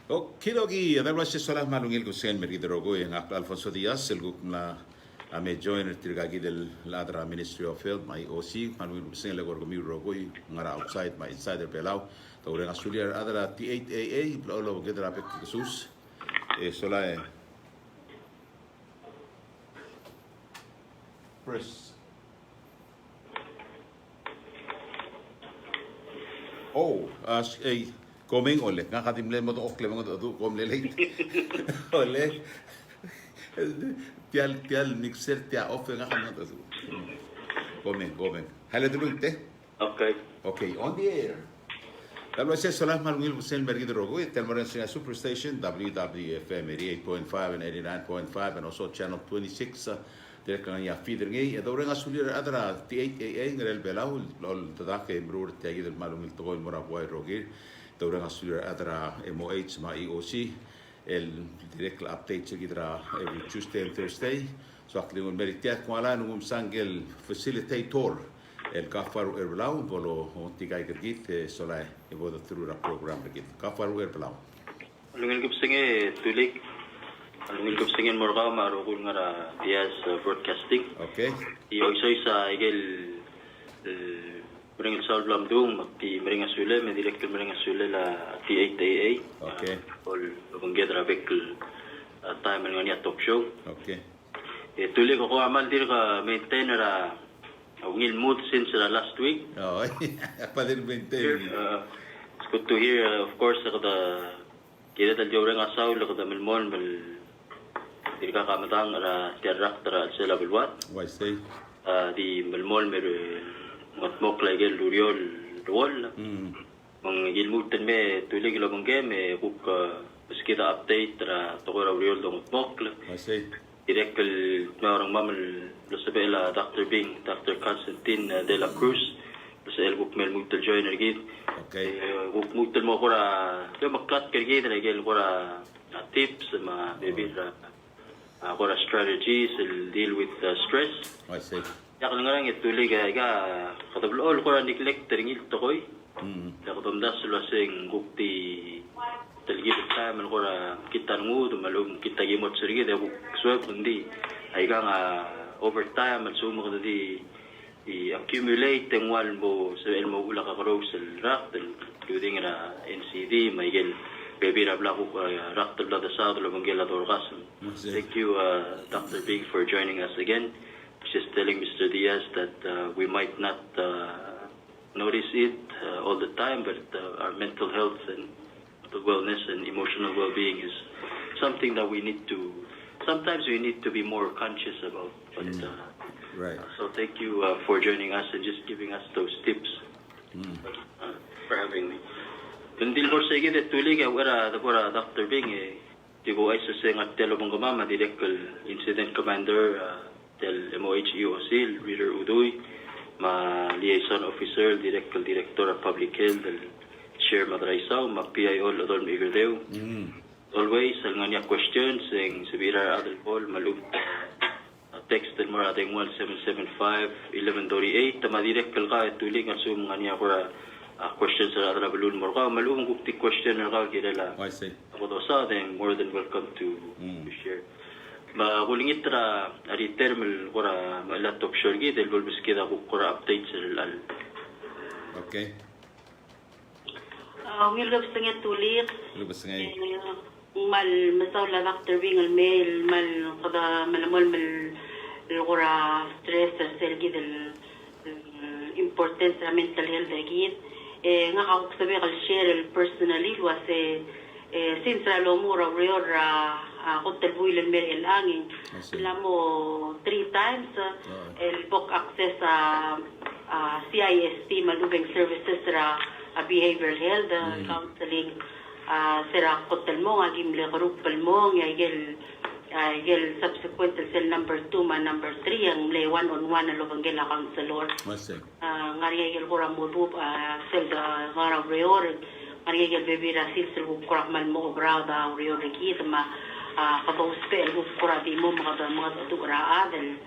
Kirogi, además es solas malungil con sen meridrogo en Alfonso Díaz, el grupo a me join el tirgagi del ladra Ministry of Health, my EOC, malungil sen le gorgo mi rogo y ngara outside my inside Uherbelau, tawre ngasuliar adra T8AA, lo que dra pek Cruz, sola press. Oh, coming ole nga katimle mo to okle mo to komle late ole tial mixer tia off nga kan to coming hala dulute okay on the air Tal vez eso las malungil busel mergid rogo tel morensia superstation WWFM 88.5 and 89.5 and also channel 26 kan ya feeder ngi e dawre nga sulir adra T8AA ngel belau lol tada ke brur tiagi del malungil to gol mora boy rogi dawre nga sulir adra MOH ma EOC el direct update gidra every Tuesday and Thursday so akli un meritia kwala num sangel facilitator el Gaafar Uherbelau bolo tigai git solai e bodo through the program git Gaafar Uherbelau lungil gipsinge tulik lungil gipsinge morga marugul ngara Diaz broadcasting okay ioi sa igel bring sol blam dung magti bring asule me direct bring asule la T8AA okay all bungedra bekl time ngani talk show okay tulik ko amal dir ka maintain ra ngil mood since last week oh pa din maintain it's good to hear of course the kaya dal jawre nga saw lo kada milmon bal dirka kamatang ra tiarak tra sela bilwat why say di milmon mer matmok lagel luriol wol mang gilmuten me tulig lo mangge me kuk skida update ra tokora luriol dong matmok why say direct orang mamal lo sabela Dr. Constantine Dela Cruz lo sa elbuk mel mutal joiner gid okay buk mutal mo kora yo maklat kergid na gel kora tips ma bebira kora strategies to deal with stress I see yak ngarang itulig ga katablo kora neglect ringil tokoy katomdas lo sing gukti talgid time kora kita ngud malum kita gimot sergi de swab hindi ay nga overtime at sumo ko di accumulate ang wal mo sa elmo ula ka carousel rak including na NCD may gel baby rabla ko rak tabla da sa lo mangela dorkas. Thank you Dr. Big for joining us again. Just telling Mr. Diaz that we might not notice it all the time, but our mental health and wellness and emotional well-being is something that we need to sometimes we need to be more conscious about. But, right. So thank you for joining us and just giving us those tips for having me. Hindi ko sige de tulig wala Dr. Bing tibo ay sa sing at telo mong gama direct incident commander del MOH EOC Reader Udoy ma liaison officer director of public health del Chair Madraisaw ma PIO Lodon Igerdeo. Always ang nga questions ang sabira adal Paul malum text del mara ding 1775-1138 tama direct ka tulig ang sum nga niya kora questions sa adal balun mo ka malum gupti question na ka kidala I see ako do sa then more than welcome to share ma kulingit ra ari termal kora laptop shorgi del bulbis kida ko kora updates al okay ngilgab sa tulik lubas ngay mal masaw la Dr. Bing al mail mal kada malamol mal lura stress selgi del important sa mental health agit nga ako sabi kal share personally was since la lomura rior hotel buil el mer el angin lamo 3 times el book access CIST malubeng services ra behavioral health counseling sera hotel mo nga gimle grupal mo nga igel subsequent cell number 2 man number 3 ang le one-on-one na lobangel counselor nga igel kura mo sel da ngara reor nga igel bebira sil kura man mo brada reor kita ma kapauspe kura di mo mga tukra adel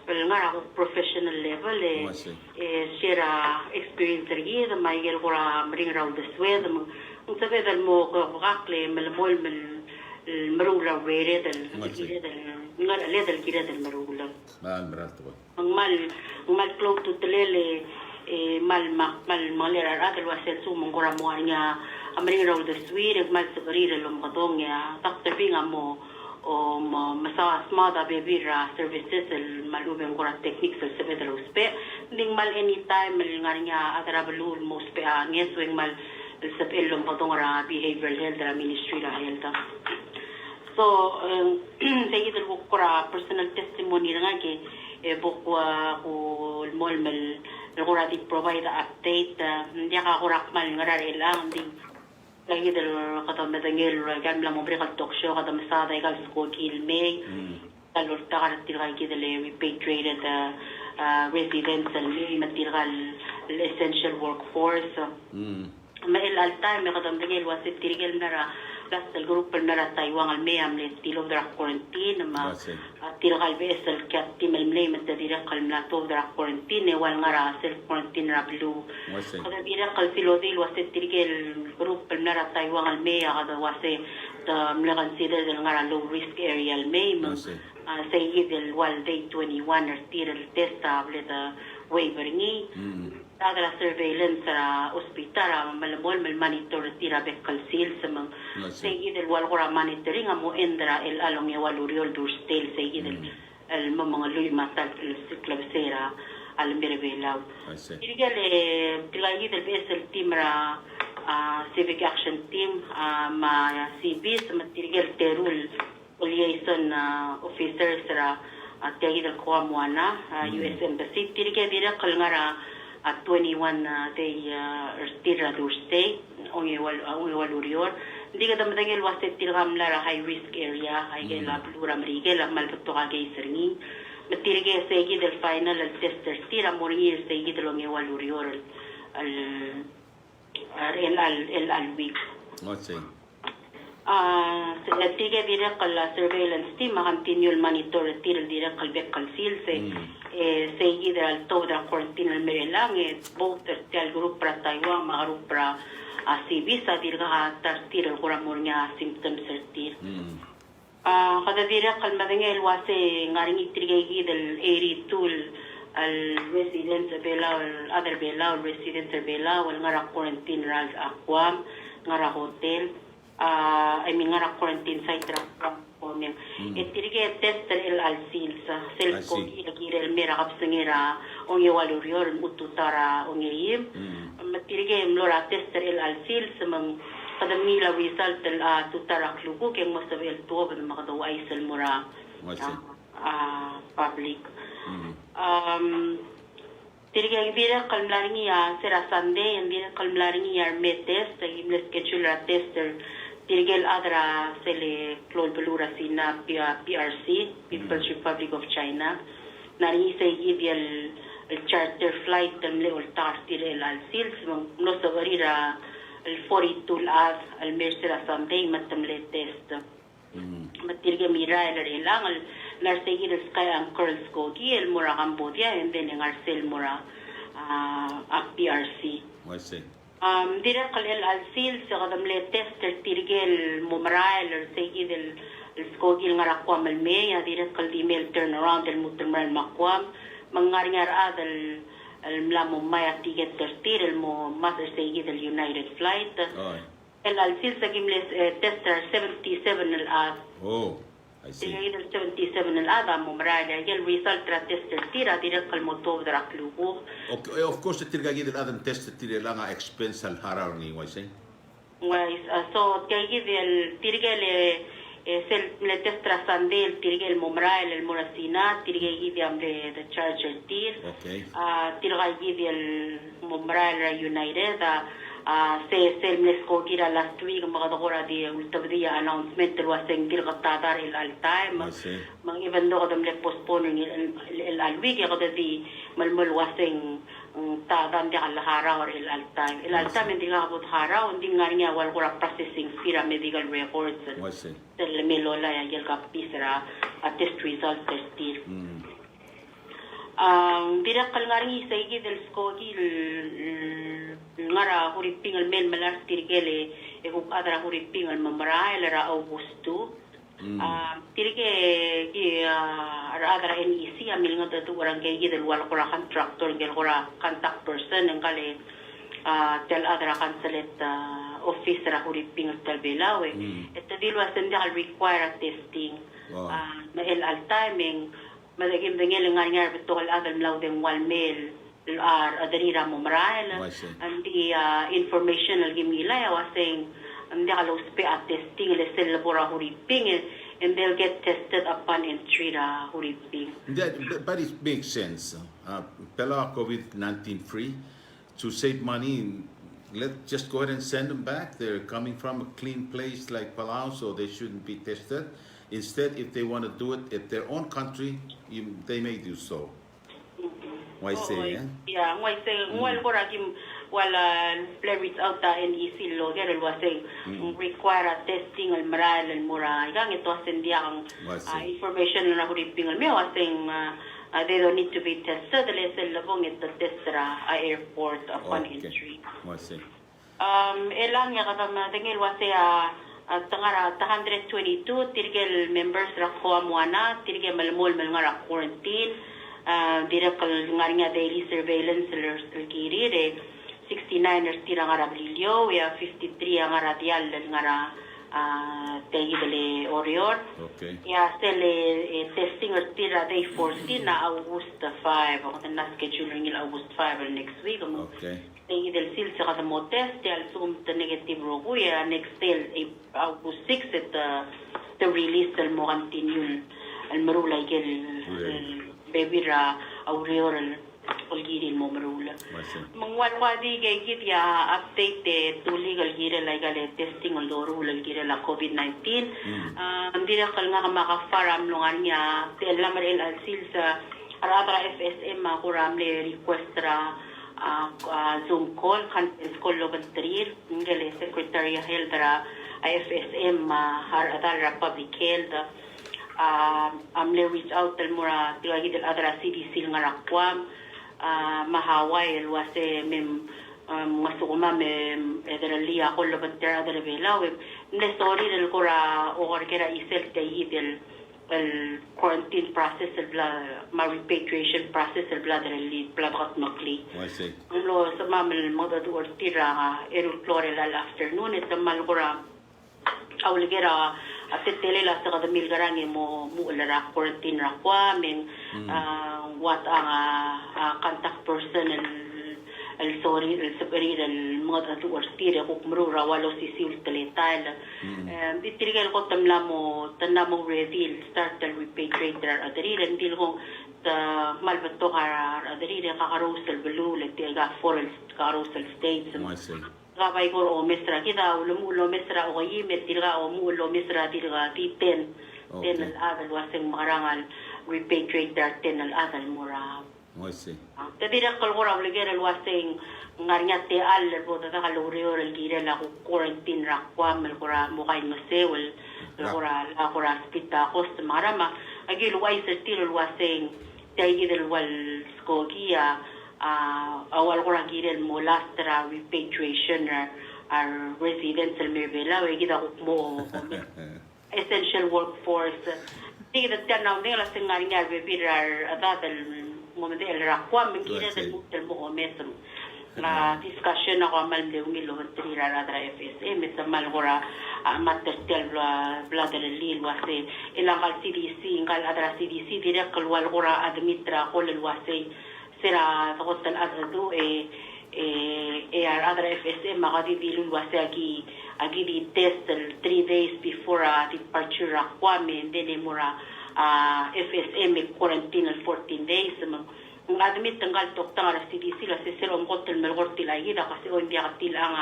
well nga ako professional level share experience ri da ma igel kura ring round the swed Ang sabi dal mo ko kakle malamol marula were dal kira dal ngar ale dal kira dal marula. Berato. Ang mal close to telele mal malera dal wasel su mong kora mo nya amri raw the sweet mal sagari lom katong ya tak tapinga mo o masawas mada bebira services el malubeng kora techniques el sabi dal uspe ding mal anytime mal ngarinya atara balul mo uspe angin swing mal sa ilong patong ra behavioral health ra ministry ra health. So sa ito ko ra personal testimony nga ke bukwa ko mol ko ra di provide update hindi ka ko rakmal nga ra ilang ding lagi dal katam na dangel gan lang mo bre ka talk show katam sa dai ka school kilme kalor ta ka tiray kidale repatriated residents and material essential workforce. Mail time kadam dagel wasit tirigel nara last el group nara Taiwan al mayam le tilo dra quarantine ma tiragal besel kat timel mlay mata dira kalmla to dra quarantine wal ngara self quarantine ra blue kada dira kal silodil wasit tirigel group nara Taiwan al maya kada wase the mla consider del ngara low risk area al may say del wal day 21 or tiral test tablet waiver ni Tadra surveillance sa ospital malamol monitor tira bekal sil sa mga sige del wal kora monitoring amo endra el along ya waluriol durstel sige del el mga luy matal clubsera al Uherbelau irigale tilagi del BSL team ra civic action team ma CB sa matirigel terul liaison officers ra tilagi del kuamuana US embassy tirige dira kalngara at 21 day tira Thursday ongi walurior hindi ka damatangil wasit tirgam lara high risk area ay kaya plura marigel malpagto ka kay sirni matirige segi del final al tester tira morir segi del ongi walurior al week tiga dira kala surveillance team continue monitor tira dira kalbek kalsil segi dal to da quarantine al merelang both tel group pra Taiwan ma group pra CB sa dira ka tira kura mornya symptoms sertir kada dira kalma ngel wase ngaring itrigay del area tool al residents Bela other Bela residents Bela wal ngara quarantine ras aquam ngara hotel ngara quarantine site ra konem itirige tester el alsil sa self ko ilagire el mera kapsengera ongi walurior mututara ongi matirige mlora tester el alsil sa mang kadamila result el tutara klugo keng mosabel to ben makadaw ay sel mura public tirige dira kalmlaringi sera Sunday and dira kalmlaringi metes sa imles schedule tester Tirigel adra sele klolbelura sina PRC, People's Republic of China. Nari sa ideal charter flight tamle ultar tirel al sils no sagarira el 42 as al mersera Sunday matamle test. Matirge mira el ilang al narsegi el sky anchors kogi el mura Cambodia and then ang arsel mura PRC. Dira kalel alsil sa kadamle tester tirigel mumrail or segi del skogil ngarakwam almeya dira kal email turnaround del mutumral makwam mangaringar adal al mlamo maya ticket tertir el mo master segi del United flight el alsil sa gimles tester 77 al I see. Tirigel 77 al ada mumrail el result tra tester tira dira kal motov dra klugo. Okay, of course the tirgagi del adam test tira lang expense al harar ni waisay. So tirgagi del tirgel le testra sandel tirgel mumrail el morasina tirgagi de the charger tir. Okay. Tirgagi del mumrail United se mesco gira last week makadakura di ultabdiya announcement waseng gir qatadar il al time mang even though kadam le postpone il al week kada di malmal waseng tadan di al hara or il al time hindi ka abot hara hindi ngarinya wal kura processing fira medical records del melola ya gel kapisra test result testir dira kalngari sa igi del skogi ngara huriping al mel malar tirgele kung adra huriping al mamarahay lara Augusto. Tirike adra NEC amil nga datu orang kay gidal wala kura contractor gel kura contact person ang kali tel adra kansalet office ra huriping al Belawe. Ito dilwa sendal require testing. Na al timing madagim dengel ngar betul adal mlaw dem wal mail adarira mo marahil and the information al gimila was saying they allow at testing lesson laboratory ping and they'll get tested upon entry ra huriping. But it makes sense. Pela COVID-19 free to save money. Let's just go ahead and send them back. They're coming from a clean place like Palau, so they shouldn't be tested. Instead, if they want to do it at their own country, they may do so. Why say, yeah, why say, well, wala play out ta NEC lo gero was saying require a testing al maral al mura yang ito sendia ang information na huriping al me was saying they don't need to be tested lesson labong ito testra airport upon entry. Elang ya katama tingil was say tangara 122 tirgel members ra ko amuana tirgel malmol malngara quarantine direkal ngarinya daily surveillance kiri 69ers tira ngara brilio ya 53 ngara dial ngara tegidele orior ya sele testing tira day 14 na August 5 ako na schedule ngil August 5 next week mo tegidel sil sa kada mo test ya sum negative rogo ya next day August 6 at the release del mo continue al marula gel baby ra aureoral olgirin mo marula mangwalwadi gay git ya update to legal gira like testing on loro gira la COVID-19 andira kal nga Gaafar amlongan niya tela marel alsil sa aratra FSM kuramle request ra Zoom call conference call lo batrir ngale secretary health ra FSM har adal public health amle reach out tel mura tilagi del adra CDC nga rakwam mahaway wase mem masukuma mem ederali ako lo batera adra Belaw ne story del kora o kera isel tay del el quarantine process el ma repatriation process el bla del plabat makli lo sa mamel moda du ortira erul chlorel al afternoon et mal kora awligera atitele la sa kada milgarangi mo lara quarantine ra kwa men what ang contact person el sorry el superior el moda tu ortira ko mrura walo si sil teletal bitirgal ko tanamo reveal start the repatriate adri rendil ko ta malbato ka adri ka carousel blue le tiga forest carousel states gabay ko o mesra kita ulo mesra o yimet tilga o mulo mesra tilga ti 10 al adal waseng marangal repatriate dar 10 al adal mura tadira kal gora obligera waseng ngarnya te al bo ta kalorior el gira la quarantine ra kwa mel gora mo kay masewel gora la gora spita cost marama agil wai sertil waseng tayi del wal skogia awal ko lang gilid mo last repatriation our residents al Uherbelau kita mo essential workforce tingin at yan nila singaring nga bebirar adadal moment el rakwa mengkira del mo mesem na discussion ako amal de umilo trira adra FSM sa malgora matertel bla del lil wase ilang kal CDC ngal adra CDC direct kalwal gora admitra ko lel wase sira takot tal adado adra FSM makadidilul wase agi di test 3 days before departure requirement then mura FSM quarantine 14 days ang admit tanggal doktor ara CDC la sesero hotel melgor tilayida kasi on dia tilang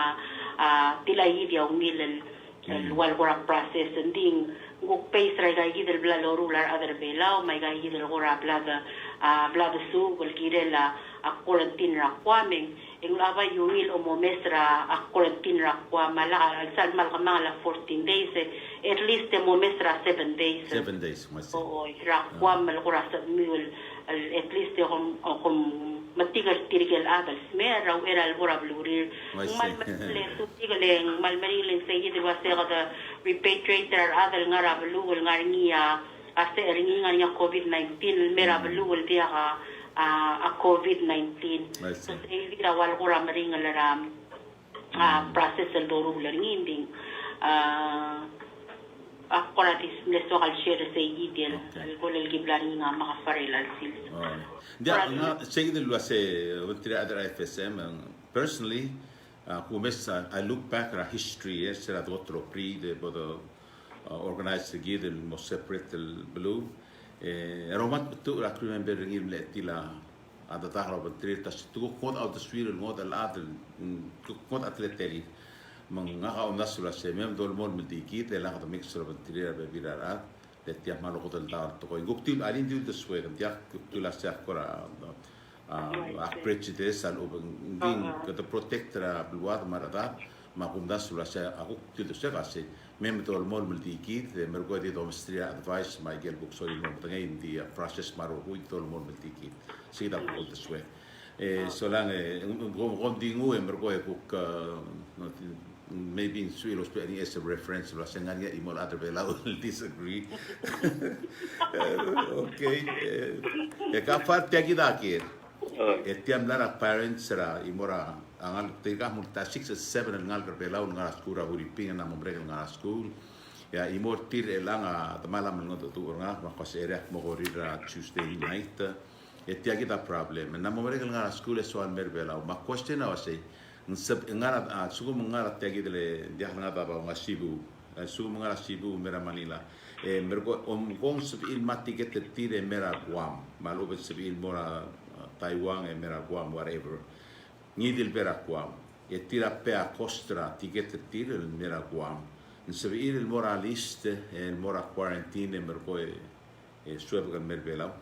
tilayida ungil wal gora process ending guk pace ra gay del bla rular other Belaw may gay del gora blada su gol kirela quarantine requirement ing lava yuil o momestra quarantine requirement mala alsal mal kamala 14 days at least mo mesra 7 days mas requirement gora sa mul at least kung matigal tirigel adal smer raw eral bora blurir malmariling sa hidi wase kada repatriator adal ngara blul ngarniya ase ringi nganya COVID-19 mera blul dia ka a COVID-19 so hidi rawal kura maringal ram process el doru learning akora dis leso kal share sa hidi ko lel giblani nga makafaril al sil dia nga sige lo ase utri adra FSM personally I look back at our history era otro pri de bodo organized gid el mo separate el blue romat tu la Cruz member ngir le tila ada tahra batri tas tu kod out the street el mod al adel kod atleteri mga ka unas la se mem dol mon mediki te la da mix la batri be birara le tia malo kod el dar to ko guktil alin du de sweg dia tu la se akora prejudice al ubing to protect la luar marada ma kundas la se aku tu de se gase mem dol mon mediki te mergo de domestria advice my gel book sorry no tanga in the process maro hui dol mon mediki se da ko de sweg so lang gondingu mergo e book maybe in Sweden as a reference la sengania y mol Uherbelau disagree okay Gaafar te agida aquí etiam lara parents ra imora angal tega multa 6 or 7 ngal Uherbelau ngal skura huriping na mombre ngal school ya imor tir elanga malam ngot tu nga makosere mo gorira Tuesday night etiagida problem na mombre ngal school so al Uherbelau ma question na wase nsab ngara sugu ngara tiagidele dia ngata ba ngasibu sugu ngara sibu mera Manila mergo gong sub il matiget tire mera Guam malo be sub il mora Taiwan mera Guam whatever ngidil bera Guam tira pe a costra tiget tire mera Guam nsab il moraliste el mora quarantine mergo sueb gan Uherbelau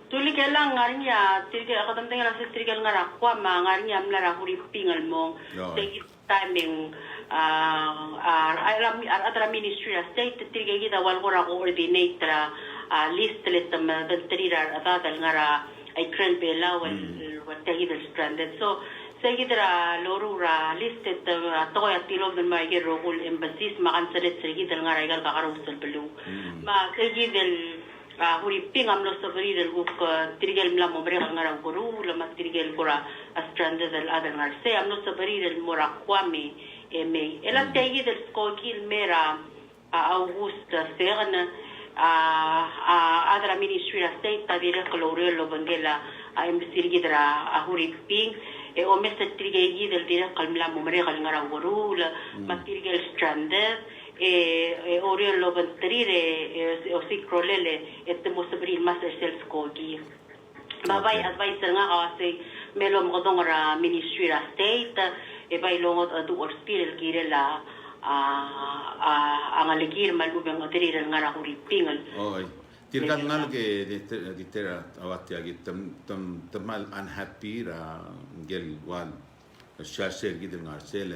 tuli kelang ngarinya tirge akadam tengah rasa tirge ngara kwa ma ngarinya mlara huri pingal mong take timing atara ministry state tirge kita wal kora coordinator list ma trira atata ngara ay Uherbelau wal take stranded so Segidra lorura listed toya tilog ng mga rogul embassies makansalit segidra ngara igal kakarusal belu ma segidel huriping amlo sa baril uk tirigel mla mo brega ngara guru la matirigel kura stranded al adal ngarse amlo sa baril mora kwame me ela tegi del skokil mera augusta serna adra ministry of state ta dire colorelo bangela tirigidra huriping o mesa tirigel del dire kalmla mo brega ngara guru la matirigel stranded Oriol Lobantrire o si Crolele mo sabril master sales kogi babay advisor nga kasi melom ko dong ra ministry of state bay longot adu or spiral girela ang aligir malubang adirira nga ra huripingal tirgan ngal ke ditera awat ya tam mal unhappy ra gel wan shasel gidel ngarsel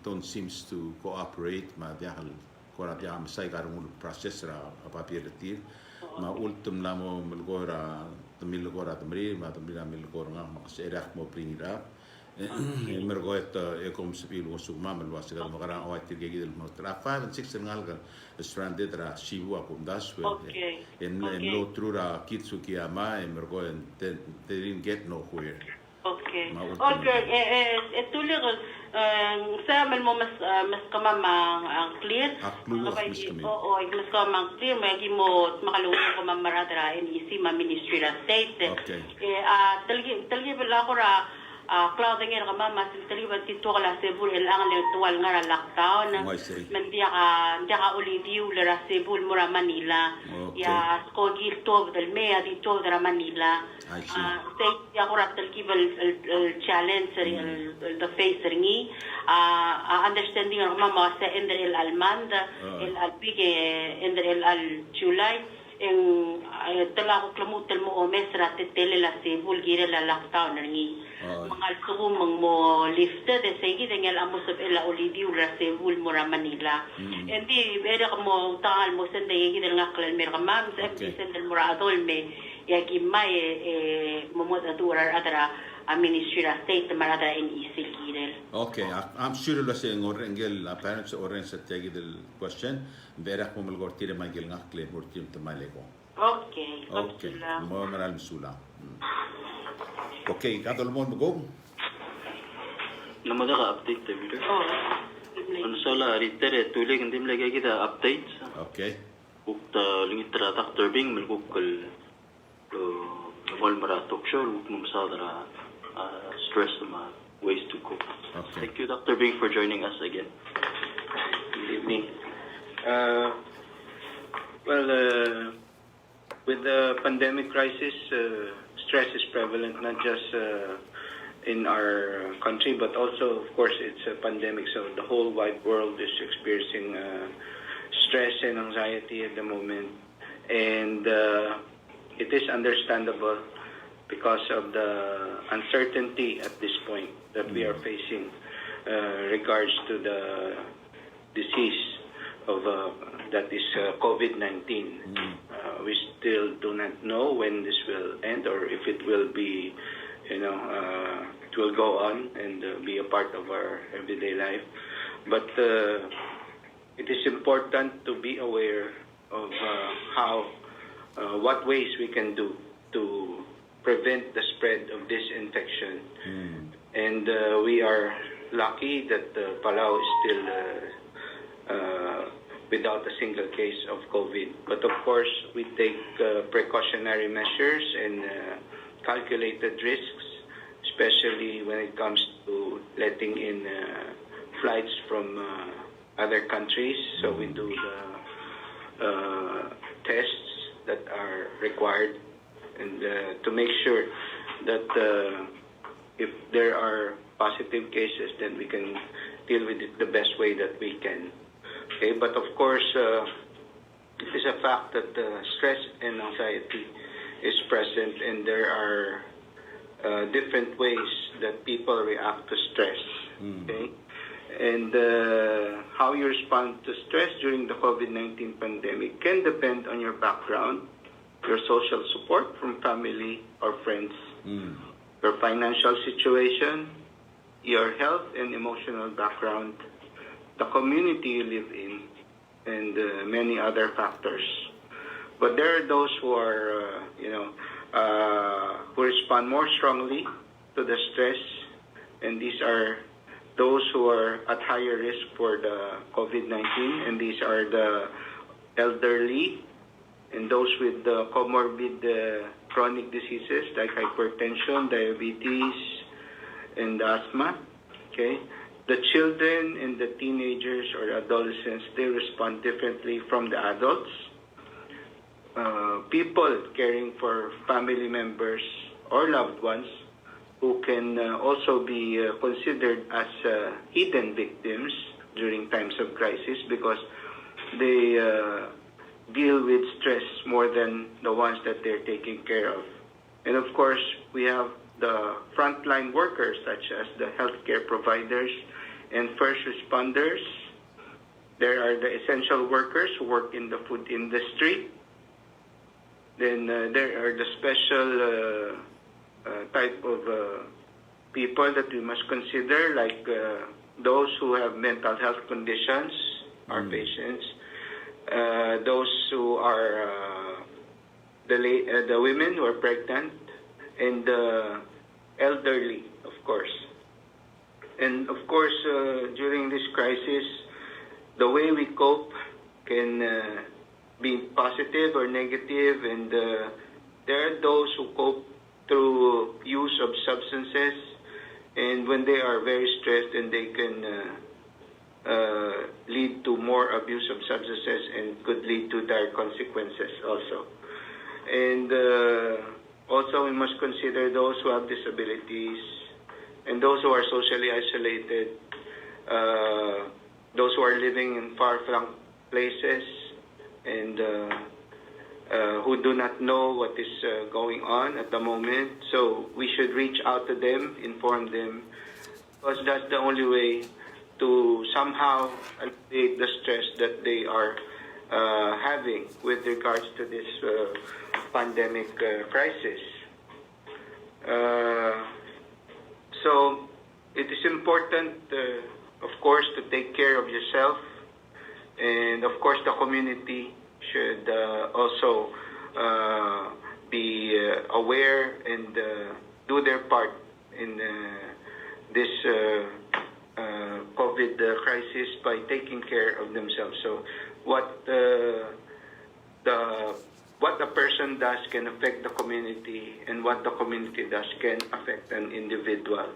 don't seems to cooperate ma diahal kora dia masay karong process ra apapir tir ma ultim lamo melgora tamil gora tamri ma tamil melgora nga makasera mo pringira mergoet ekom sepil wasug mamal wasigal magara awat tir gigil mo tra 5 and 6 ngalga stranded ra sibu akum das en lo trura kitsuki ama mergoen they didn't get nowhere. Okay. Tuloy ko sa mo mas kamamang ang clear. Oo, mas kamamang clear may gimo makalungo ko mamarada EOC Ministry of State. Okay. Talgi bala ko ra clouding era mama sintali ba tito kala Cebu ilang le tuwal nga lockdown. Mandia ka ulidiu la Cebu mura Manila. Ya skogil to del mea di to dra Manila. State ya ko ratal kibal challenge the face ringi understanding ng mama sa Ender el Almanda el Alpige Ender el July en tala ko klamutel mo o mesra tetele la Cebu gira la lockdown ringi mga sumang mo lifted sige dengan amos of ela olidiu la Cebu mura Manila endi beda mo tangal mo sende gira nga klan mer kamam sa sende mura adol me yagimay momodadurar atara a Ministry of State marata in isikirel. Okay, I'm sure lo sa ngorengel parents orange sa tagi del question. Vera ko malgortire magil ngakle mortim tamale ko. Okay. Okay. Mo maral sula. Okay, katol mo go. Namada ka update video. Oh. Ano sala ritere tulig ndim lagi kita updates. Okay. Ukta lingitra Dr. Bing malgukal wal mara talk show mumsadara stress ma ways to cope. Okay. Thank you, Dr. Bing, for joining us again. Good evening. With the pandemic crisis, stress is prevalent not just in our country, but also, of course, it's a pandemic, so the whole wide world is experiencing stress and anxiety at the moment. And it is understandable because of the uncertainty at this point that we are facing regards to the disease of that is COVID-19. We still do not know when this will end or if it will be, it will go on and be a part of our everyday life. But it is important to be aware of what ways we can do to prevent the spread of this infection. And we are lucky that Palau is still without a single case of COVID. But of course, we take precautionary measures and calculated risks, especially when it comes to letting in flights from other countries. So we do the tests that are required and to make sure that if there are positive cases, then we can deal with it the best way that we can. Okay, but of course, it is a fact that stress and anxiety is present, and there are different ways that people react to stress. Okay, and how you respond to stress during the COVID-19 pandemic can depend on your background, your social support from family or friends, your financial situation, your health and emotional background, the community you live in, and many other factors. But there are those who are, who respond more strongly to the stress, and these are those who are at higher risk for the COVID-19, and these are the elderly and those with comorbid chronic diseases like hypertension, diabetes, and asthma. Okay, the children and the teenagers or adolescents, they respond differently from the adults. People caring for family members or loved ones who can also be considered as hidden victims during times of crisis because they deal with stress more than the ones that they're taking care of. And of course, we have the frontline workers such as the healthcare providers and first responders. There are the essential workers who work in the food industry. Then there are the special type of people that we must consider, like those who have mental health conditions, our patients, those who are the women who are pregnant, and the elderly, of course. And of course, during this crisis, the way we cope can be positive or negative, and there are those who cope through use of substances, and when they are very stressed, then they can lead to more abuse of substances and could lead to dire consequences also. And also we must consider those who have disabilities and those who are socially isolated, those who are living in far-flung places and who do not know what is going on at the moment. So we should reach out to them, inform them, because that's the only way to somehow alleviate the stress that they are having with regards to this pandemic crisis. So it is important, of course, to take care of yourself, and of course the community should also be aware and do their part in this COVID crisis by taking care of themselves. So what a person does can affect the community, and what the community does can affect an individual.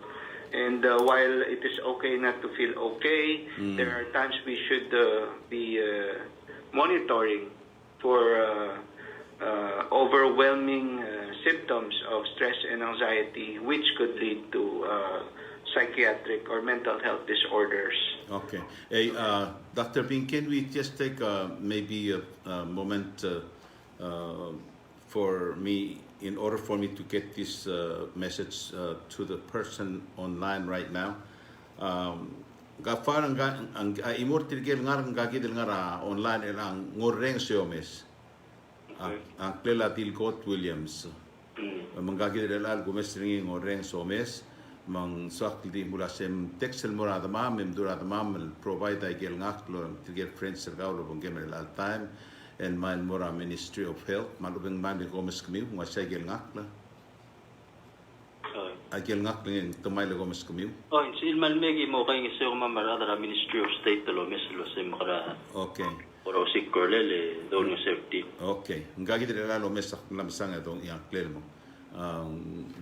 And while it is okay not to feel okay, there are times we should be monitoring for overwhelming symptoms of stress and anxiety, which could lead to psychiatric or mental health disorders. Okay. Hey, Dr. Bing, can we just take maybe a moment for me, in order for me to get this message to the person online right now? Gaafar ang imur tigil ngar gagidil ngara online ang ngoreng siomes. Ang Clela Tilcott Williams. Manggagidil al gumestringi ngoreng siomes. Mang sakli mula sem texel murada mam durada mam provide igel ngaklo tigel friends sergaulo banggemel all time. And man mura Ministry of Health malubeng man gomes kami nga segel ngakla agel ngakla ng tumay gomes kami si ilman megi mo kay ngisyo mamarada Ministry of State lo meslo se makara okay oro sikorlele don safety okay ngagi dire lo mesak lamsanga dong yang clear mo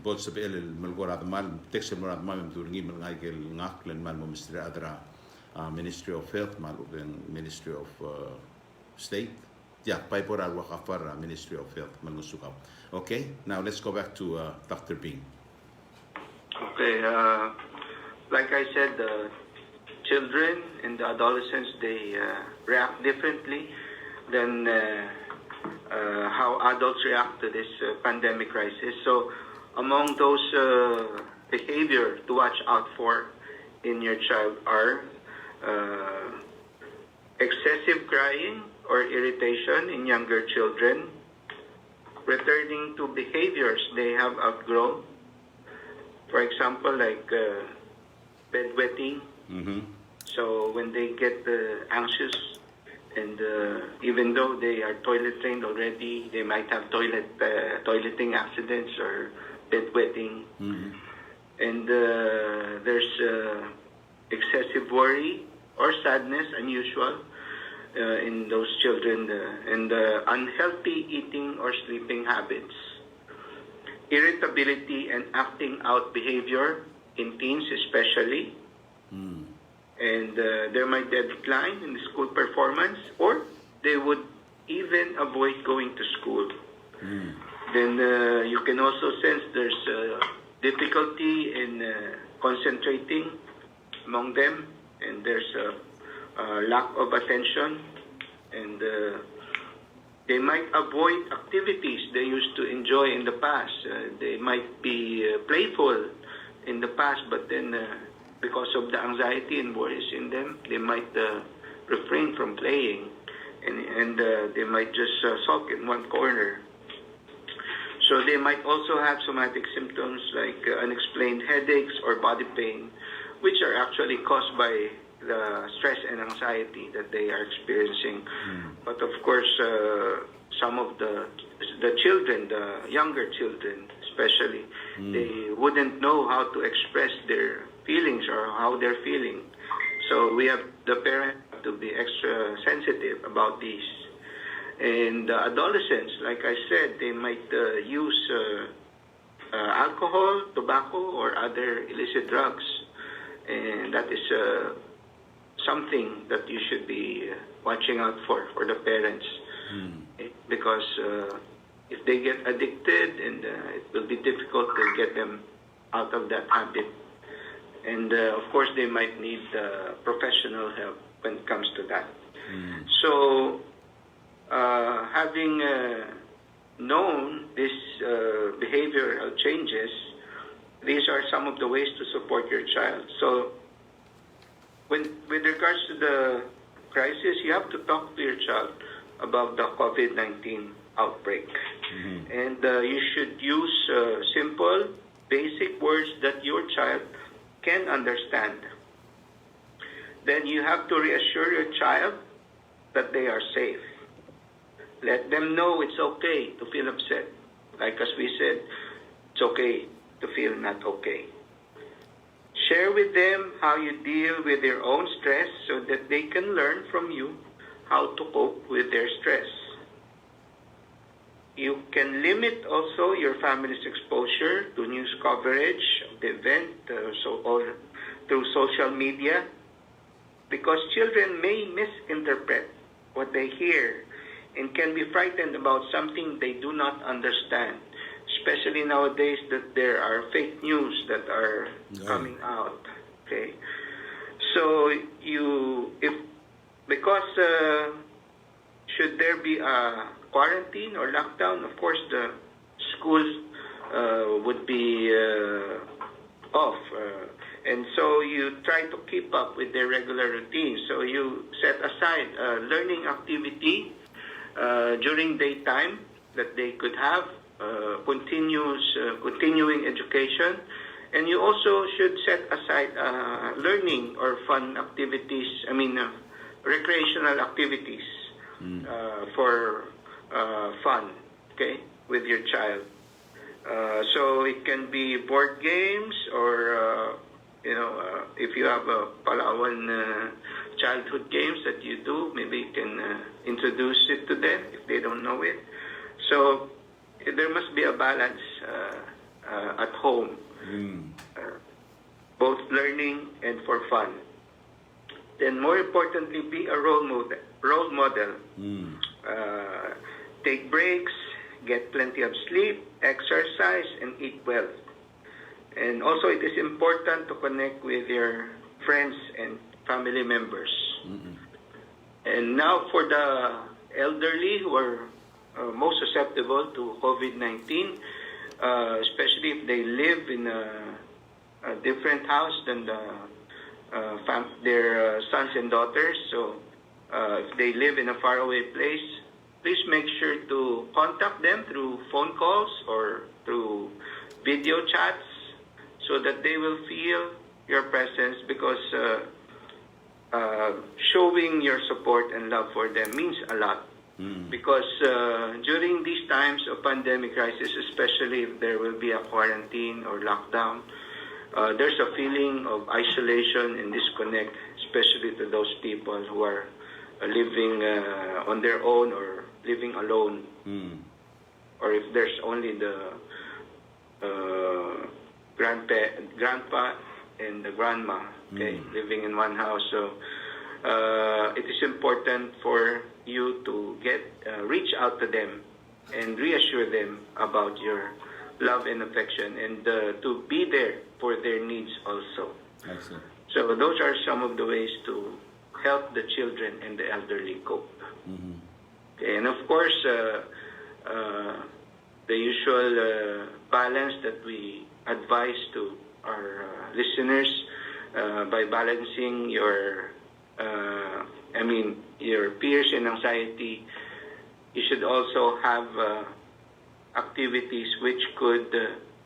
bot sa el malgora mal texel mura mal durngi mal agel ngakla man mo Ministry adra Ministry of Health malubeng Ministry of State. Yeah, Paiporal Gaafar, Ministry of Health, Manusukaw. Okay, now let's go back to Dr. Bing. Okay, like I said, the children and the adolescents, they react differently than how adults react to this pandemic crisis. So among those behavior to watch out for in your child are excessive crying or irritation in younger children, returning to behaviors they have outgrown. For example, like bedwetting. So when they get anxious, and even though they are toilet trained already, they might have toileting accidents or bedwetting. And there's excessive worry or sadness, unusual, in those children, and unhealthy eating or sleeping habits, irritability and acting out behavior in teens especially, and there might be a decline in the school performance, or they would even avoid going to school. Then you can also sense there's difficulty in concentrating among them, and there's lack of attention, and they might avoid activities they used to enjoy in the past. They might be playful in the past, but then because of the anxiety and worries in them, they might refrain from playing, and they might just sulk in one corner. So they might also have somatic symptoms like unexplained headaches or body pain, which are actually caused by the stress and anxiety that they are experiencing. But of course, some of the children, the younger children especially, they wouldn't know how to express their feelings or how they're feeling. So we have the parents to be extra sensitive about these. And adolescents, like I said, they might use alcohol, tobacco, or other illicit drugs. And that is something that you should be watching out for the parents. Because if they get addicted, and it will be difficult to get them out of that habit. And of course, they might need professional help when it comes to that. So, having known these behavioral changes, these are some of the ways to support your child. So, with regards to the crisis, you have to talk to your child about the COVID-19 outbreak. And you should use simple, basic words that your child can understand. Then you have to reassure your child that they are safe. Let them know it's okay to feel upset. Like as we said, it's okay to feel not okay. Share with them how you deal with their own stress so that they can learn from you how to cope with their stress. You can limit also your family's exposure to news coverage of the event or through social media, because children may misinterpret what they hear and can be frightened about something they do not understand, especially nowadays that there are fake news that are coming out. Okay, so should there be a quarantine or lockdown, of course the schools would be off. And so you try to keep up with their regular routine. So you set aside a learning activity during daytime that they could have, continuing education. And you also should set aside learning or fun activities, recreational activities for fun, okay, with your child. So it can be board games or if you have a Palawan childhood games that you do, maybe you can introduce it to them if they don't know it. So there must be a balance at home, both learning and for fun. Then more importantly, be a role model. Take breaks, get plenty of sleep, exercise, and eat well. And also, it is important to connect with your friends and family members. And now for the elderly who are most susceptible to COVID-19, especially if they live in a different house than their sons and daughters. So if they live in a faraway place, please make sure to contact them through phone calls or through video chats, so that they will feel your presence, because showing your support and love for them means a lot. Because during these times of pandemic crisis, especially if there will be a quarantine or lockdown, there's a feeling of isolation and disconnect, especially to those people who are living on their own or living alone. Or if there's only the grandpa and the grandma, okay, living in one house. So it is important for you to reach out to them and reassure them about your love and affection, and to be there for their needs also. Excellent. So those are some of the ways to help the children and the elderly cope. Okay, and of course, the usual balance that we advise to our listeners, by balancing your peers and anxiety, you should also have activities which could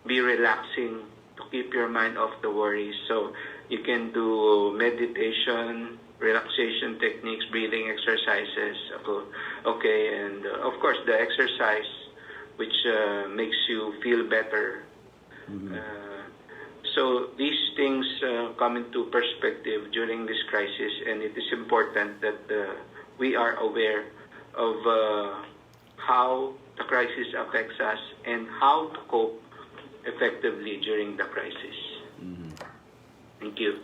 be relaxing to keep your mind off the worries. So you can do meditation, relaxation techniques, breathing exercises, okay, and of course the exercise which makes you feel better. So these things come into perspective during this crisis, and it is important that we are aware of how the crisis affects us and how to cope effectively during the crisis. Thank you.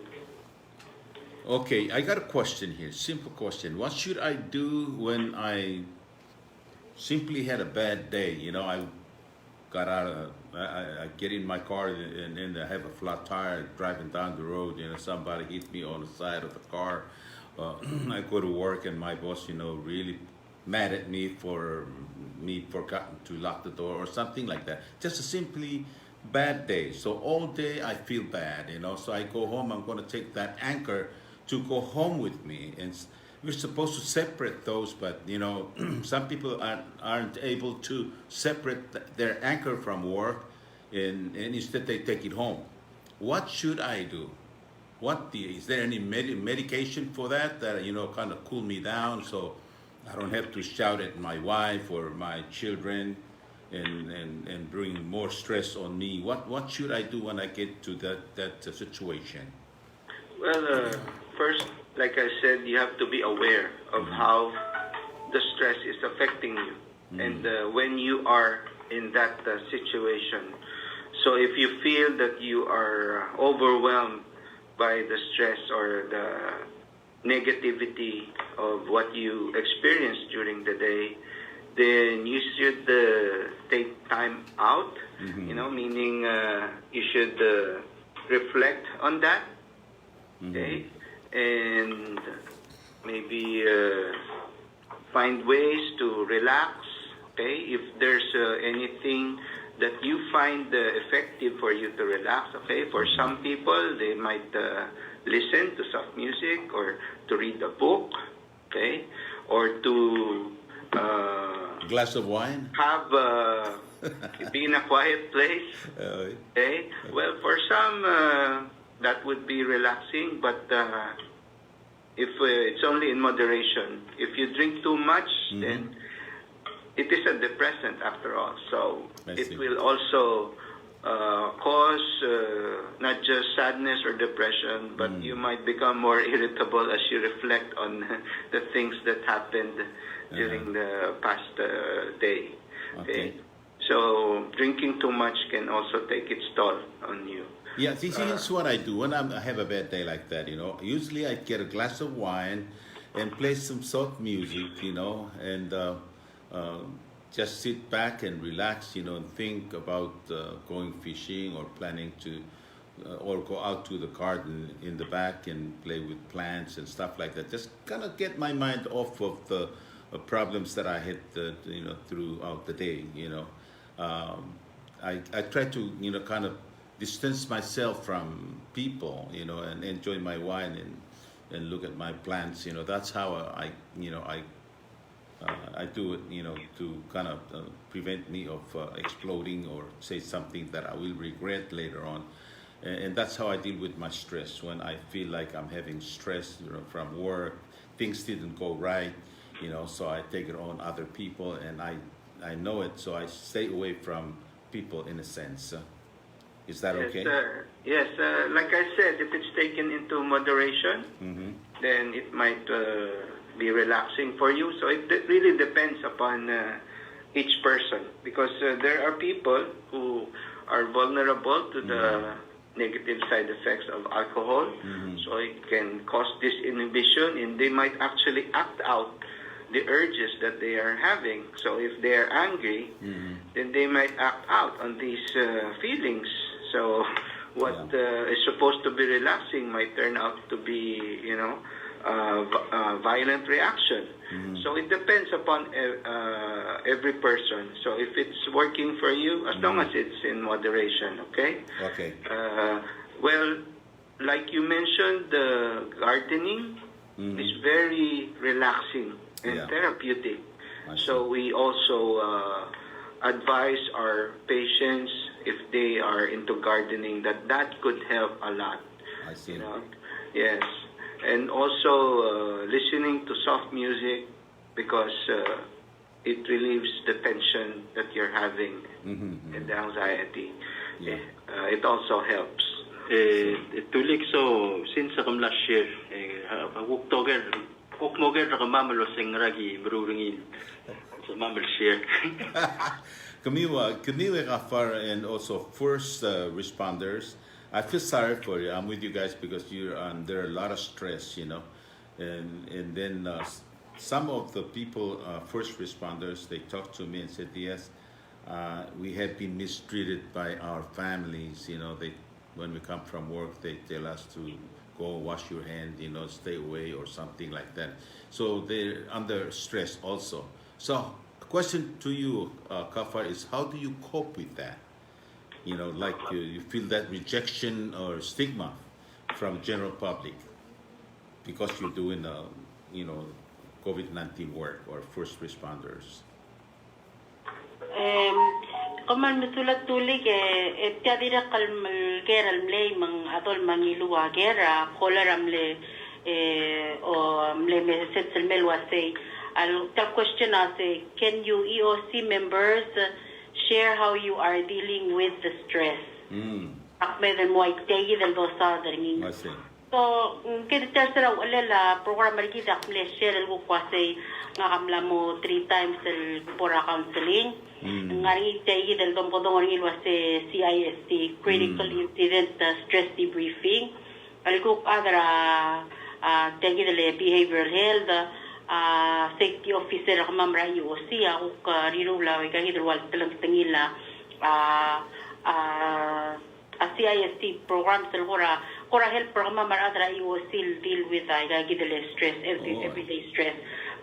Okay, I got a question here, simple question. What should I do when I simply had a bad day? I got out I get in my car and then I have a flat tire driving down the road. Somebody hit me on the side of the car. I go to work and my boss, really mad at me for me forgotten to lock the door or something like that. Just a simply bad day. So all day I feel bad, So I go home. I'm going to take that anchor to go home with me, and we're supposed to separate those, but some people aren't able to separate their anchor from work, and instead they take it home. What should I do? Is there any medication for that kind of cool me down so I don't have to shout at my wife or my children and bring more stress on me? What should I do when I get to that situation? Well, first, like I said, you have to be aware of how the stress is affecting you, and when you are in that situation. So if you feel that you are overwhelmed by the stress or the negativity of what you experienced during the day, then you should take time out, meaning you should reflect on that, okay? And maybe find ways to relax, okay? If there's anything that you find effective for you to relax, okay? For some people, they might listen to soft music or to read a book, okay? Or to glass of wine? Be in a quiet place, okay? Well, for some, that would be relaxing, but if it's only in moderation. If you drink too much, then it is a depressant after all. So it will also cause not just sadness or depression, but you might become more irritable as you reflect on the things that happened during the past day. Okay? So drinking too much can also take its toll on you. Yeah, this is what I do when I have a bad day like that, Usually I get a glass of wine and play some soft music, and just sit back and relax, and think about going fishing or planning to, or go out to the garden in the back and play with plants and stuff like that. Just kind of get my mind off of the problems that I had, throughout the day, I try to, kind of distance myself from people, and enjoy my wine and look at my plants. That's how I do it, to kind of prevent me of exploding or say something that I will regret later on. And that's how I deal with my stress. When I feel like I'm having stress, from work, things didn't go right, so I take it on other people, and I know it, so I stay away from people in a sense. Is that okay? Yes, like I said, if it's taken into moderation, then it might be relaxing for you. So it really depends upon each person, because there are people who are vulnerable to the negative side effects of alcohol. So it can cause disinhibition, and they might actually act out the urges that they are having. So if they are angry, then they might act out on these feelings. So what is supposed to be relaxing might turn out to be, violent reaction. So it depends upon every person. So if it's working for you, as long as it's in moderation, okay? Okay. Well, like you mentioned, gardening is very relaxing and therapeutic. So we also advise our patients, if they are into gardening, that could help a lot. I see. Yes. And also listening to soft music, because it relieves the tension that you're having and the anxiety. Yeah. It also helps. Tulik so since akam last year, Hukmoger rakamamal sing ragi bruringin sa mamal share. Kamiwa Gaafar, and also first responders. I feel sorry for you. I'm with you guys because you're under a lot of stress, and then some of the people, first responders, they talked to me and said, yes, we have been mistreated by our families. When we come from work, they tell us to go wash your hand, stay away or something like that. So they're under stress also. So a question to you, Gaafar, is how do you cope with that? Like you feel that rejection or stigma from general public because you're doing COVID-19 work or first responders? Kaman masulat tulig tiadira kalmal geral mlay mang atol mangiluwa gera kolaram le o mle message melwa say al the question say can you EOC members share how you are dealing with the stress akme den mo itegi del dosa dringi so kaya tercera wala la programa kita akme share el kwase ngakamla mo 3 times el pora counseling ngari tegi del dom kodong ngil wase CIST critical incident stress debriefing algo adra tegi del behavioral health safety officer kamamra EOC ako riro la kagi del wal telang tengila CIST programs del kora help program adra EOC deal with kagi del stress everyday stress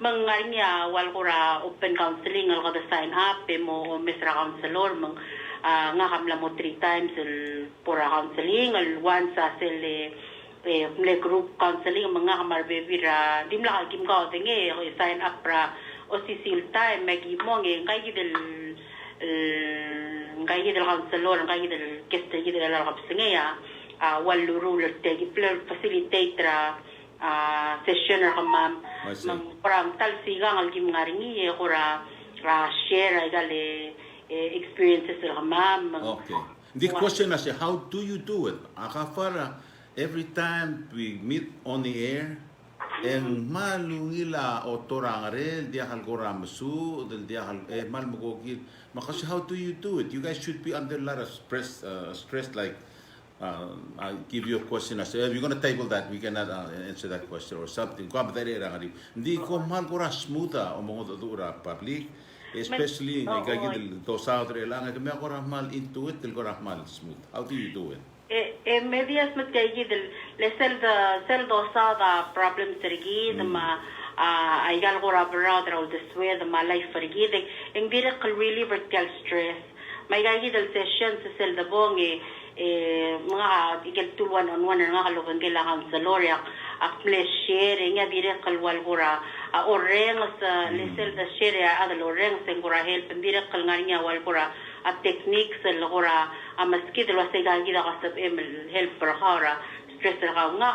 mangarinya wal kora open counseling al kada sign up mo mesra counselor mang nga kamla mo 3 times el pora counseling al once sa sel le group counseling mga kamar bebira dimla kim ka tenge sign up pra o sisil time magi mo nge kay gidel counselor kay gidel keste gidel la kapsinga wal ruler tegi facilitate ra session or kamam parang talsigang algim ngaringi kora share agale experiences kamam. Okay. The question is how do you do it? Gaafar, every time we meet on the air en malungila otorangare diahal koramsu del diahal malmugogil makas how do you do it? You guys should be under a lot of stress like I'll give you a question. I say, if you're going to table that, we cannot answer that question or something. Hindi ko mahal ko smootha o mga dura public, especially kagid dosa or lang kami ako rahmal into it, ko rahmal smooth. How do you do it? Medias mat kagid le sel dosa da problems sergi ma ay gal ko rabra dra the way the my life sergi ang direct really vertical stress. May kagid session sa sel da bong mga ikel tulwan on one nga kaluban kailangan sa loryak akple share nga dire kalwal gura oreng sa lesel da share ada loreng sen gura help dire kal nga wal gura at techniques sa gura maski dalo sa gagi da kasab help para kara stress ra nga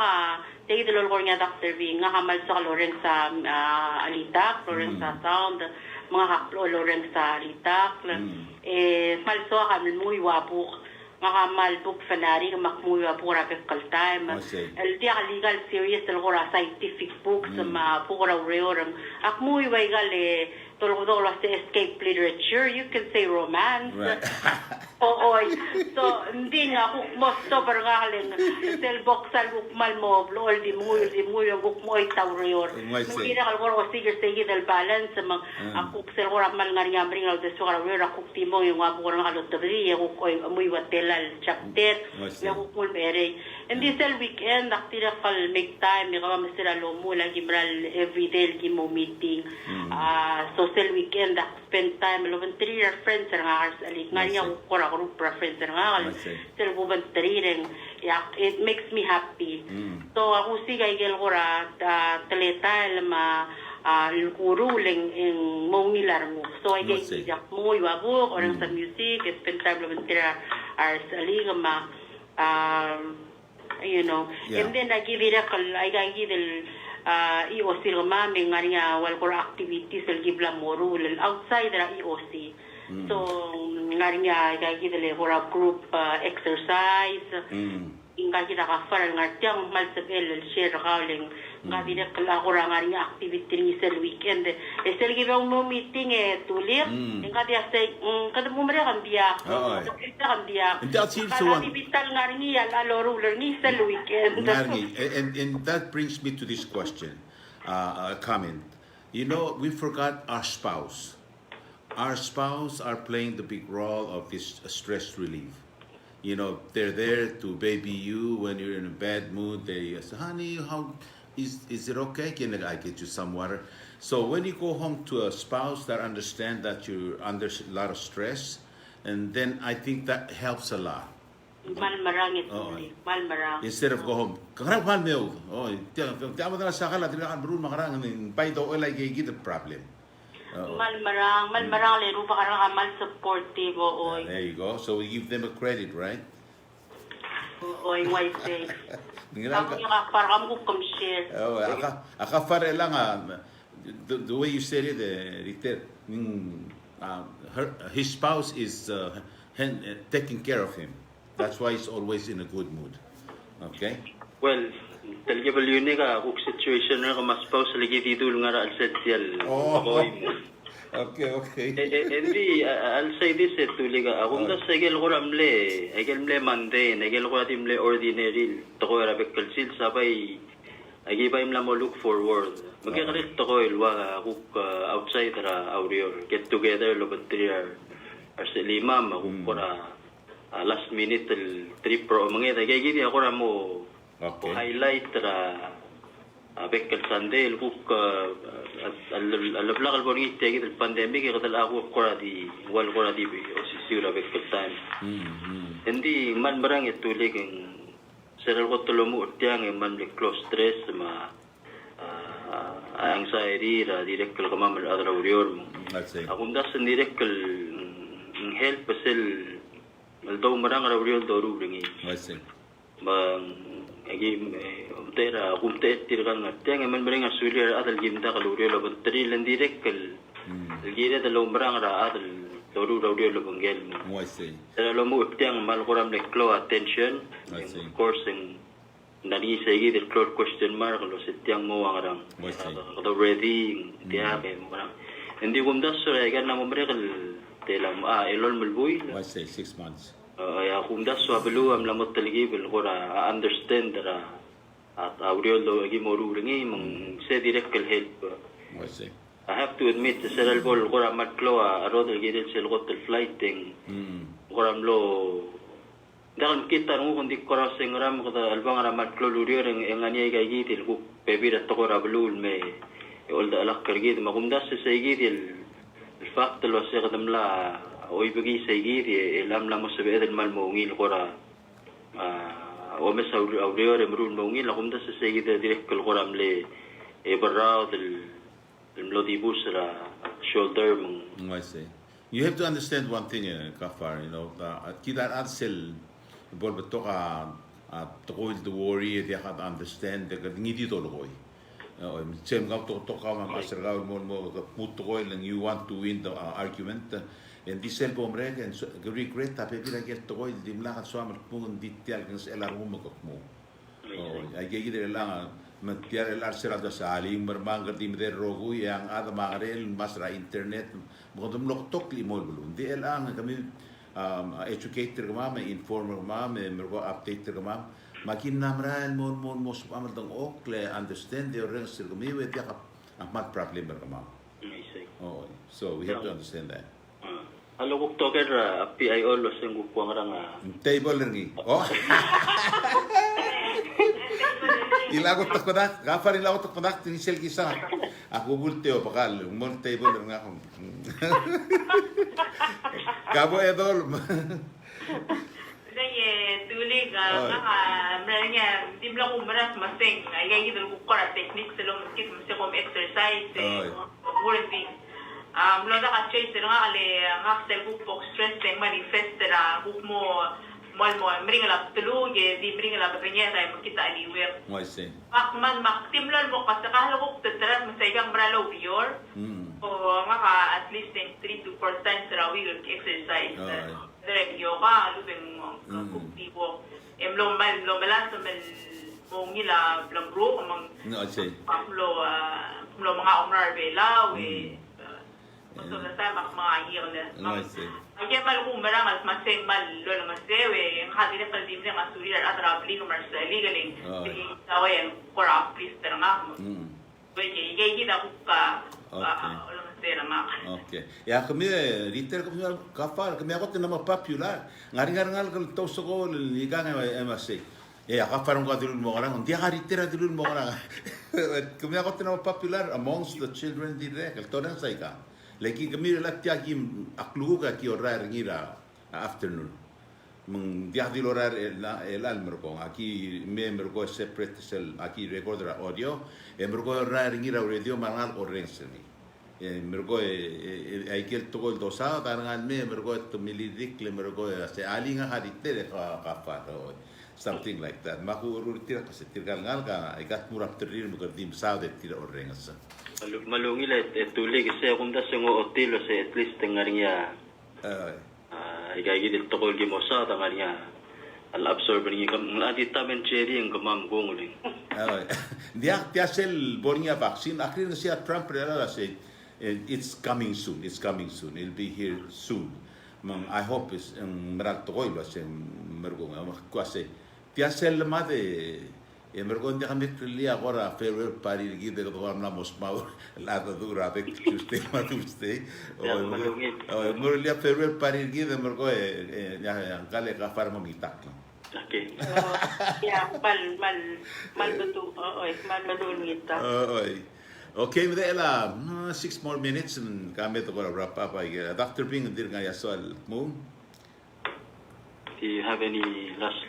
tegi dalo gura nga doctor bi nga kamal sa loreng sa alitak loreng sa sound mga haklo loreng sa alitak malso kami muy wapuk mga book fanari makmuya pura pekal time el dia legal serious el gora scientific books ma pura reorang akmuy way gale tolo escape literature you can say romance so hindi nga ako most over galing sel box al mal mo lol di muy book mo itaw reor hindi na kalgoro sige del balance mag ako sel gora mal nga nga bring out the so reor ako timo yung apo ko nga lottery ako muy watelal chapter yung ko mere hindi sel weekend aktira kal make time nga masira lo mo lagi bral everyday mo meeting so sel weekend spend time loban 3 year friends nga ars alik nga niya ko group preference nga sel buban 3 it makes me happy so ako si gaigel ko ra taleta ma kuruling ang mongilar mo so ay gaya mo iwabo orang sa music spend time loban 3 hours alik ma and then I give it a call I give it EOC mami nga wal ko activities el gibla moru outside the EOC so nga gidele hora group exercise inga kita Gaafar nga tiang mal sa el share calling nga dine kala ko nga activity ni sel weekend sel giba mo meeting tulir inga dia say kada mo mare kan dia vital nga ringi alo ruler ni sel weekend and that brings me to this question comment we forgot our spouse are playing the big role of this stress relief. They're there to baby you when you're in a bad mood. They say, honey, how is it okay? Can I get you some water? So when you go home to a spouse that understand that you're under a lot of stress, and then I think that helps a lot. Malmarang ito. Oo. Malmarang. Instead of go home. Kangarang mahal mo. Oh, tiyan mo na sa kala, tinakan bro makarang pay do oil ay gigit problem. Malmarang lero pa karang mal supportive oy. There you go. So we give them a credit, right? Oy, why say? Ngira Ako para mo kom share. Oh, aka fare lang the way you said it, his spouse is taking care of him. That's why he's always in a good mood. Okay? Well, talaga ba yun ka kung situation na mas spouse lagi dito nga ra alsetial. Okay. Hindi, I'll say this tuliga. Akong da segel ko ramle, egel mle mande, egel ko timle ordinary. Toko ra bekkalsil sabay agi ba imla mo look forward. Magkakarit toko ilwa kuk outside ra aurior. Get together lo batriar. Arse lima makukura last minute trip pro mga kaya gini ako ra mo highlight ra bekkal Sunday kuk alabla kalbo ni tegi del pandemic kadal ako ko ra di wal ko ra di o sisira bekkal time hindi man barang itulig ang seral ko tulo mo utyang man le close stress ma anxiety ra direct kal kama mal adra urior mo akong das direct kal help pasel although marang rawriol doru ringi bang agi tera kumte tirgan ngateng man marang asulir adal gimda kaluriol abon tri lan direct kal gira da lombrang ra adal doru rawriol bangel mo tera lo mo tiang mal koram le clo attention of course in nani segi the clo question mark lo setiang mo angarang do ready dia ke marang hindi gumda so gan na mo merekal telam elol mulbuy 6 months. Ya kumda so abelu am lamot taligi bil gora understand ra at auriol do agi moru ringi mong se direct kal help. I have to admit the seral bol gora matlo arod agi del sel got el flighting. Gora mlo dalam kita ngu kundi kora sengram kata albang ra matlo lurio ring engani gai gitil ku pebira to gora belul me ol da alak kergid makumda se segidil الفاقد الوثيقة دملا ويبقي سيجيري الأملا مسبقات المال موغيل قرى ومسا أوليور مرون موغيل لهم دس سيجيري ديريك القرى ملي براو الملودي بوسرا shoulder I see. You have to understand one thing, Gaafar, كده أرسل بول بتوقع تقول the worry they have to understand that نيدي تولغوي Same to you want to win the argument and this help omreg and regret tapi bila get to oil dim lahat so am pun detail ng elar mo mo ay gigit lang magtiar elar sira da sali mermang dim der rogu yang ada magarel masra internet mo dum loktok li mo bulun di elang kami educator kama informer kama mergo updater kama makin namran mon amal dong okle understand the orang sirgumi we dia amat problem berkama. So we have to understand that. Halo kuk toker api ayo lo senggu kuang rang table ringi. Ilagot takodak, Gaafar ilagot takodak tinisel kisa. Aku bulteo pakal, mon table ringi ako. Kabo edol. Tulig merenya dimla umras maseng ay gitu ko ra technique selo mskit msekom exercise worthy lo da ka chase nga ale nga sel ko stress teng manifest ra mo mringala tulug di mringala kapenya tay makita anywhere man maktimlon mo kasakalo ko tetras masaygang bralo bior o nga ka at least 3 to 4 times ra we will exercise direct yoga lubeng kuktibo lo malas mo ngila blambro amang lo mga Uherbelau so na sa mga hirle ay mal ko marang as maseng mal lo na masewe ang hadi na paldim na masuri at traveling marsali galing tawayan for up please nga mo pwede gigita ko ka Okay. Ya kami retail kami Gaafar kami ako tinama popular. Ngar kalau tahu sekolah liga ngai masih. Ya Gaafar ang kadulun mo karang dia retail kadulun mo karang. Kami ako tinama popular amongst the children dire. Kalau orang saya ka. Lagi kami lat tiagi aklu ka ki orar ngira afternoon. dia dilorar el almerco aquí membergo separate cell aquí recorder audio mergo ringira radio mangal orenseni mergo hay que el todo el dosado tangan mergo to milidik mergo se alinga harite Gaafar something like that maku tira kasi tirgal ka ikat murap terir mugardim saude tira orengas malungila tulig kasi kung da sengo hotel sa at least tengariya igagid tokol gi mosa tangariya al absorber ni kam adi tamen cherry ang kamam gonguling dia sel bornia vaccine akrin siya Trump rela say it's coming soon it'll be here soon I hope is meral tokoy lo sen mergo quase dia sel made mergo dia kami lia agora farewell party gi de ko amna mosmao la dura avec Tuesday mergo lia farewell party gi de mergo ya kale Gaafar mamitak okay ya mal betul mal ngita okay with Dela 6 more minutes and kami to wrap up Dr. Bing dir nga yasol mo do you have any last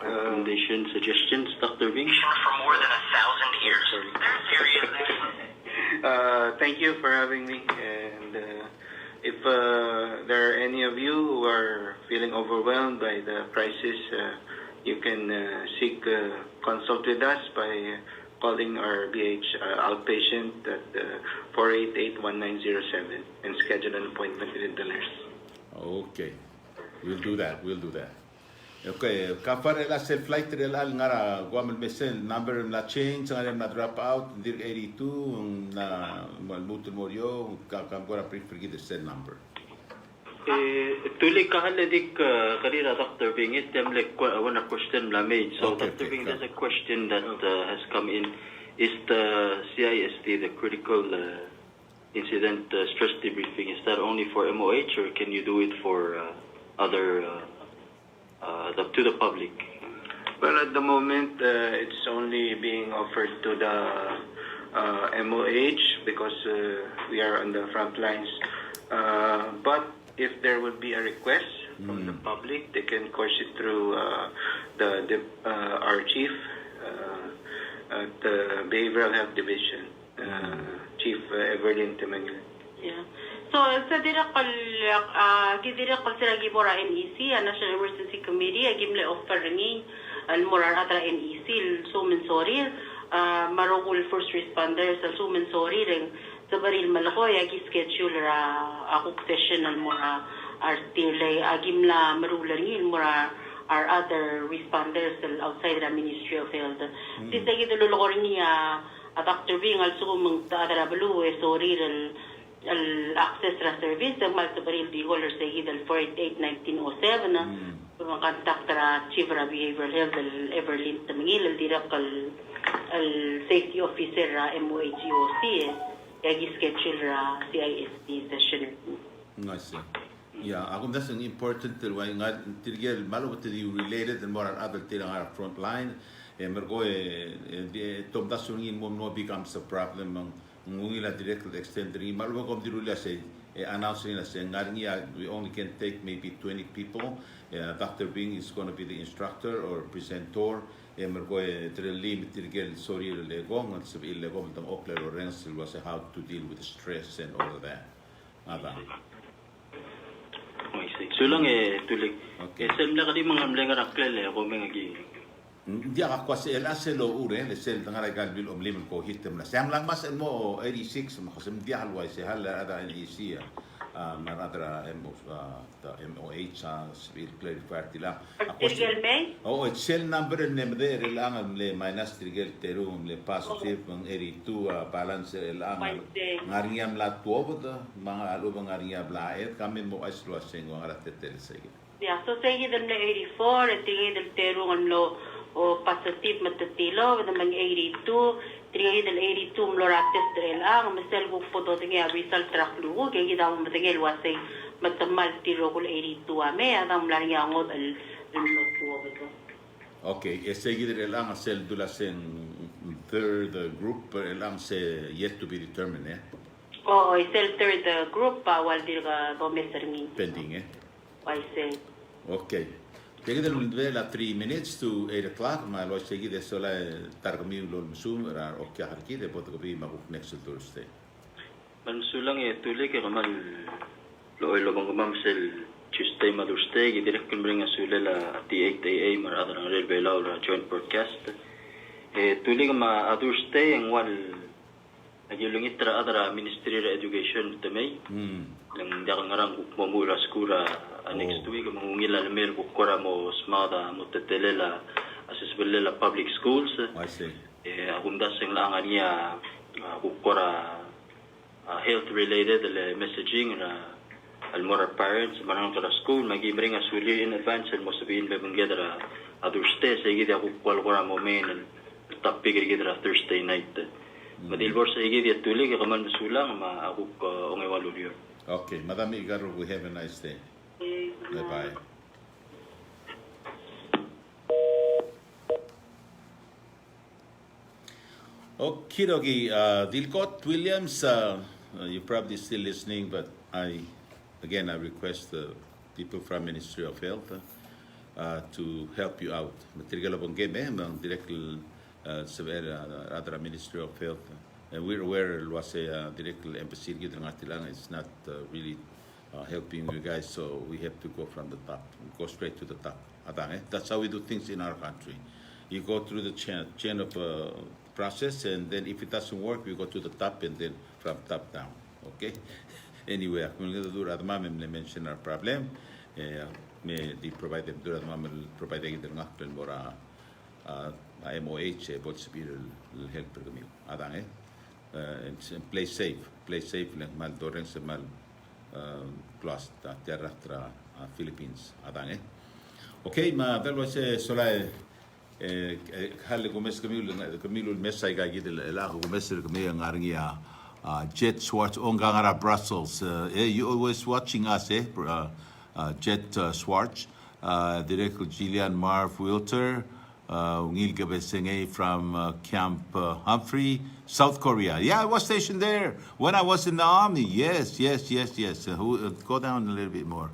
recommendation suggestions Dr. Bing for more than 1,000 years they're serious Thank you for having me. And if there are any of you who are feeling overwhelmed by the crisis, you can seek consult with us by calling our BH outpatient at 488-1907 and schedule an appointment with the nurse. Okay, we'll do that. Okay, Gaafar la self flight rela ngara guamel mesel number na change ngara na drop out dir 82 na mutul morio kam gora prefer the cell number. Tuli kahaladik karira Dr. Bing it like one question la made. So Okay, Dr. Bing, okay. there's a question that has come in. Is the CIST, the critical incident stress debriefing, is that only for MOH or can you do it for other to the public? Well, at the moment, it's only being offered to the MOH because we are on the front lines. But if there would be a request from the public, they can course it through our chief at the Behavioral Health Division, Chief Everlyn Temanil. Yeah. So sa dirakal sila gibora NEC, National Emergency Committee, gimle offer ni almorar atra NEC, so sorry, marogul first responders, so sorry ring sa baril malako agi schedule ra ako session almora artile agimla marular ni almora our other responders outside the Ministry of Health. This ay gidulolor niya Dr. Bing also mong taarabalu sorry access ra service ang maltabaril di holler sa hidal 488-1907 na contact ra chief ra behavioral health Everlyn Tamingil direkal al safety officer ra MOH EOC yagi schedule ra CIST session. Nice. Yeah, ako that's an important why nga tirgel malo to the related and more other thing on our front line mergo tom dasungin mo no becomes a problem ngila direct extend ri malo kom dirula say announce nila say ngaringia we only can take maybe 20 people. Dr. Bing is going to be the instructor or presenter mergo limit tirgel sorry le gong at sabi le gong tang okler or rensel was how to deal with stress and all of that. So lang tulik. Okay. Sel na kadi mga mlenga raklele ako mga gi. Dia ka kwasi el aselo ure le sel tanga regal bil lim ko hitem na. Sam lang mas mo 86 mo kasem dia halway se hal ada NEC maradra MOH civil clarifier tila. Tirgel May? Oh, it's cell number nem there lang le minus tirgel terum le positive ng 82 balance lang ngariam la tuobo mga alubang ngariam laet kami mo aslo asengo ngara tetel sige. Yeah, so say hidal na 84 at tingidal terungan lo o positive matatilo with mga 82 tingidal 82 mlorates drel ang masel ko po do tingi result track lugo kaya kita mo matingil wasay matamal tiro ko 82 ame adam lang yang od al tuwa. Okay, seguir lang sel dulasen third group lang se yet to be determined Oo, sel third group wal dir ka domester ni pending why say Okay. Take it la 3 minutes to 8 o'clock. Ma lo segi de sola targami lo musum ra okya harki de pot ko bi maguk next Thursday. Mansulang tuloy kay kamal lo bang mamsel Tuesday Thursday gidirek kun bring asula at 8 AM mar adang Uherbelau la joint broadcast. Tuloy ka ma Thursday ang wal nagilungit tra adara Ministry of Education tamay. Lang dakang ngarang mamula skura next week mangungila lemel bukora mo smada mo tetelela asisbelela public schools. I see. Akunda sing lang niya bukora health related messaging na almora parents manang to the school magibring asuli in advance mo sabihin ba bangedra Thursday sa igid ako kwalkora mo main topic igidra Thursday night. Madilbor sa igid ya tuli ka man masulang ma ako ongay walulyo. Okay, Madam Igaro, we have a nice day. Bye-bye. Okie dokie, Dilcott Williams, you're probably still listening, but I request the people from Ministry of Health to help you out. Material of game, directly other Ministry of Health. And we're aware it was a direct embassy it's not really helping you guys, so we have to go from the top, go straight to the top. That's how we do things in our country. You go through the chain of process, and then if it doesn't work, we go to the top, and then from top down. Okay. Anyway, I'm going to do that. Ma'am, mention our problem. May they provide them do that. Ma'am, provide them ngaklen mora MOH, but speed will help kami. Adang and play safe lang mal doreng sa mal plus tierra tra Philippines. Adang Okay, ma dalo se solay hal gumes kamilul mesay gagid la gumes kami ang aringia Jet Swartz ongangara Brussels. You always watching us, Jet Swartz, Director Gillian Marv Wilter, Ngil Gabesenge from Camp Humphrey, South Korea. Yeah, I was stationed there when I was in the army. Yes. Go down a little bit more.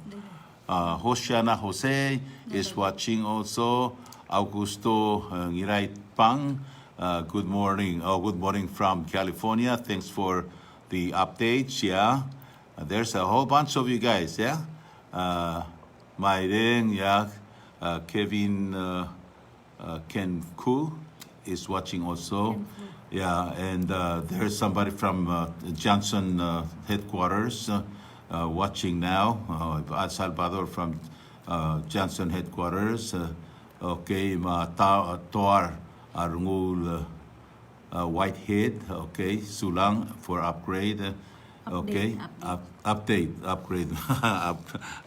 Hoshiana Jose is watching also. Augusto Ngiray Pang, good morning. Good morning from California. Thanks for the updates. Yeah, there's a whole bunch of you guys. Yeah, Maireng. Yeah, Kevin Ken Ku is watching also. Yeah, and there's somebody from Johnson headquarters watching now. El Salvador from Johnson headquarters. Okay, Toar Arungul Whitehead. Okay, Sulang for upgrade. Okay, upgrade.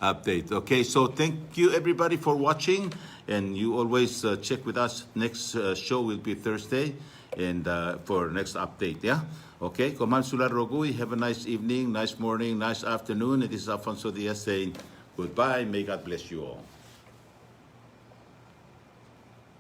Update. Okay, so thank you everybody for watching, and you always check with us. Next show will be Thursday, and for next update. Yeah. Okay, Koman Sular Rogui, have a nice evening, nice morning, nice afternoon. It is Alfonso Diaz saying goodbye. May God bless you all.